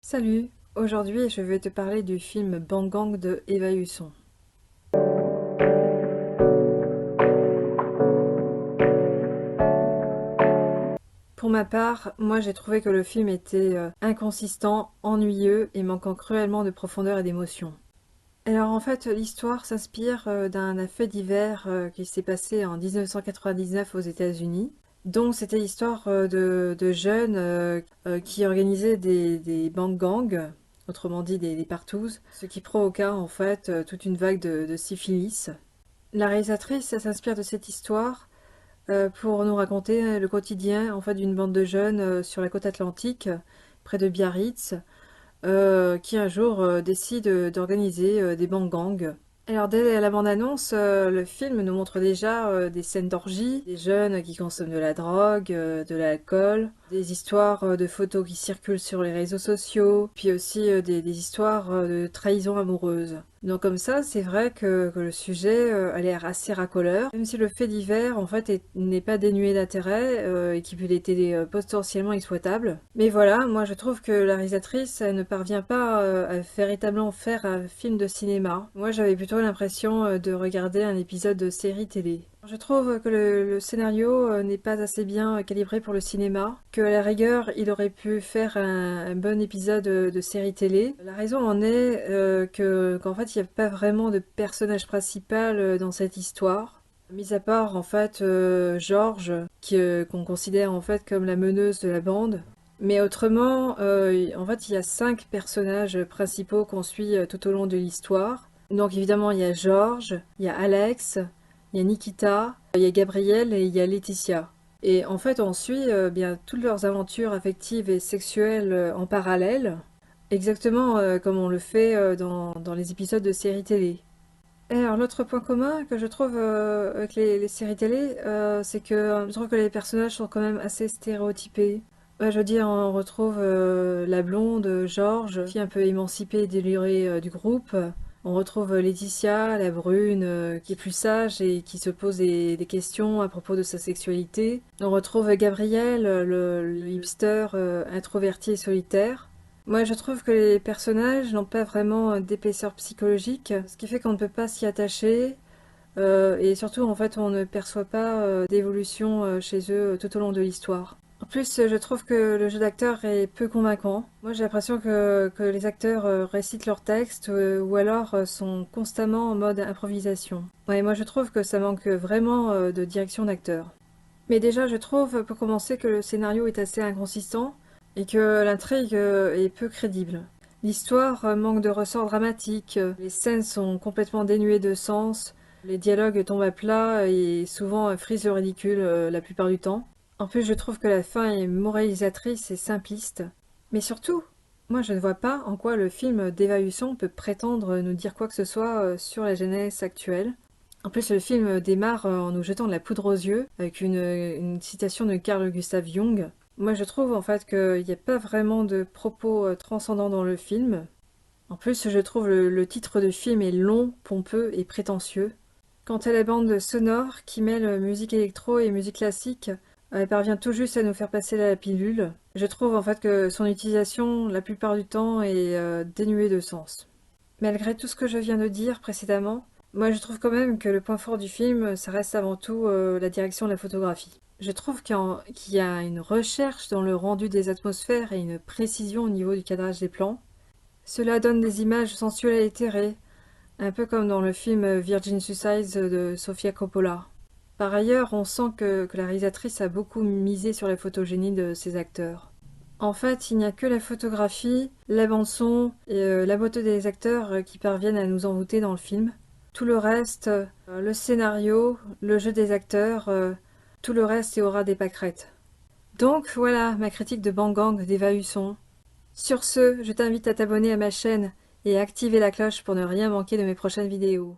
Salut, aujourd'hui je vais te parler du film Bang Gang de Eva Husson. Pour ma part, moi j'ai trouvé que le film était inconsistant, ennuyeux et manquant cruellement de profondeur et d'émotion. Alors en fait, l'histoire s'inspire d'un fait divers qui s'est passé en 1999 aux États-Unis. Donc c'était l'histoire de jeunes qui organisaient des bang gangs, autrement dit des partouzes, ce qui provoqua en fait toute une vague de syphilis. La réalisatrice elle s'inspire de cette histoire pour nous raconter le quotidien en fait d'une bande de jeunes sur la côte atlantique, près de Biarritz, qui un jour décide d'organiser des bang gangs. Alors dès la bande-annonce, le film nous montre déjà des scènes d'orgie, des jeunes qui consomment de la drogue, de l'alcool, des histoires de photos qui circulent sur les réseaux sociaux, puis aussi des histoires de trahison amoureuse. Donc comme ça, c'est vrai que le sujet a l'air assez racoleur, même si le fait divers en fait n'est pas dénué d'intérêt et qu'il était potentiellement exploitable. Mais voilà, moi je trouve que la réalisatrice elle ne parvient pas à véritablement faire un film de cinéma. Moi j'avais plutôt l'impression de regarder un épisode de série télé. Je trouve que le scénario n'est pas assez bien calibré pour le cinéma, que à la rigueur il aurait pu faire un bon épisode de série télé. La raison en est qu'en fait il n'y a pas vraiment de personnage principal dans cette histoire. Mis à part en fait George, qu'on considère en fait comme la meneuse de la bande. Mais autrement, en fait il y a 5 personnages principaux qu'on suit tout au long de l'histoire. Donc évidemment il y a George, il y a Alex, il y a Nikita, il y a Gabriel et il y a Laetitia. Et en fait, on suit bien toutes leurs aventures affectives et sexuelles en parallèle, exactement comme on le fait dans les épisodes de séries télé. Et alors, l'autre point commun que je trouve avec les séries télé, c'est que je trouve que les personnages sont quand même assez stéréotypés. Ouais, je veux dire, on retrouve la blonde, Georges, fille un peu émancipée et délurée du groupe. On retrouve Laetitia, la brune, qui est plus sage et qui se pose des questions à propos de sa sexualité. On retrouve Gabriel, le hipster introverti et solitaire. Moi, je trouve que les personnages n'ont pas vraiment d'épaisseur psychologique, ce qui fait qu'on ne peut pas s'y attacher. Et surtout, en fait, on ne perçoit pas d'évolution chez eux tout au long de l'histoire. En plus, je trouve que le jeu d'acteur est peu convaincant. Moi, j'ai l'impression que les acteurs récitent leurs textes ou alors sont constamment en mode improvisation. Ouais, moi, je trouve que ça manque vraiment de direction d'acteur. Mais déjà, je trouve, pour commencer, que le scénario est assez inconsistant et que l'intrigue est peu crédible. L'histoire manque de ressort dramatique, les scènes sont complètement dénuées de sens, les dialogues tombent à plat et souvent frisent le ridicule la plupart du temps. En plus, je trouve que la fin est moralisatrice et simpliste. Mais surtout, moi je ne vois pas en quoi le film d'Eva Husson peut prétendre nous dire quoi que ce soit sur la jeunesse actuelle. En plus, le film démarre en nous jetant de la poudre aux yeux, avec une citation de Carl Gustav Jung. Moi, je trouve en fait qu'il n'y a pas vraiment de propos transcendants dans le film. En plus, je trouve le titre de film est long, pompeux et prétentieux. Quant à la bande sonore, qui mêle musique électro et musique classique, elle parvient tout juste à nous faire passer la pilule. Je trouve en fait que son utilisation, la plupart du temps, est dénuée de sens. Malgré tout ce que je viens de dire précédemment, moi je trouve quand même que le point fort du film, ça reste avant tout la direction de la photographie. Je trouve qu'il y a une recherche dans le rendu des atmosphères et une précision au niveau du cadrage des plans. Cela donne des images sensuelles et éthérées, un peu comme dans le film Virgin Suicides de Sofia Coppola. Par ailleurs, on sent que la réalisatrice a beaucoup misé sur la photogénie de ses acteurs. En fait, il n'y a que la photographie, la bande-son et la beauté des acteurs qui parviennent à nous envoûter dans le film. Tout le reste, le scénario, le jeu des acteurs, tout le reste est aura des pâquerettes. Donc voilà ma critique de Bang Gang d'Eva Husson. Sur ce, je t'invite à t'abonner à ma chaîne et à activer la cloche pour ne rien manquer de mes prochaines vidéos.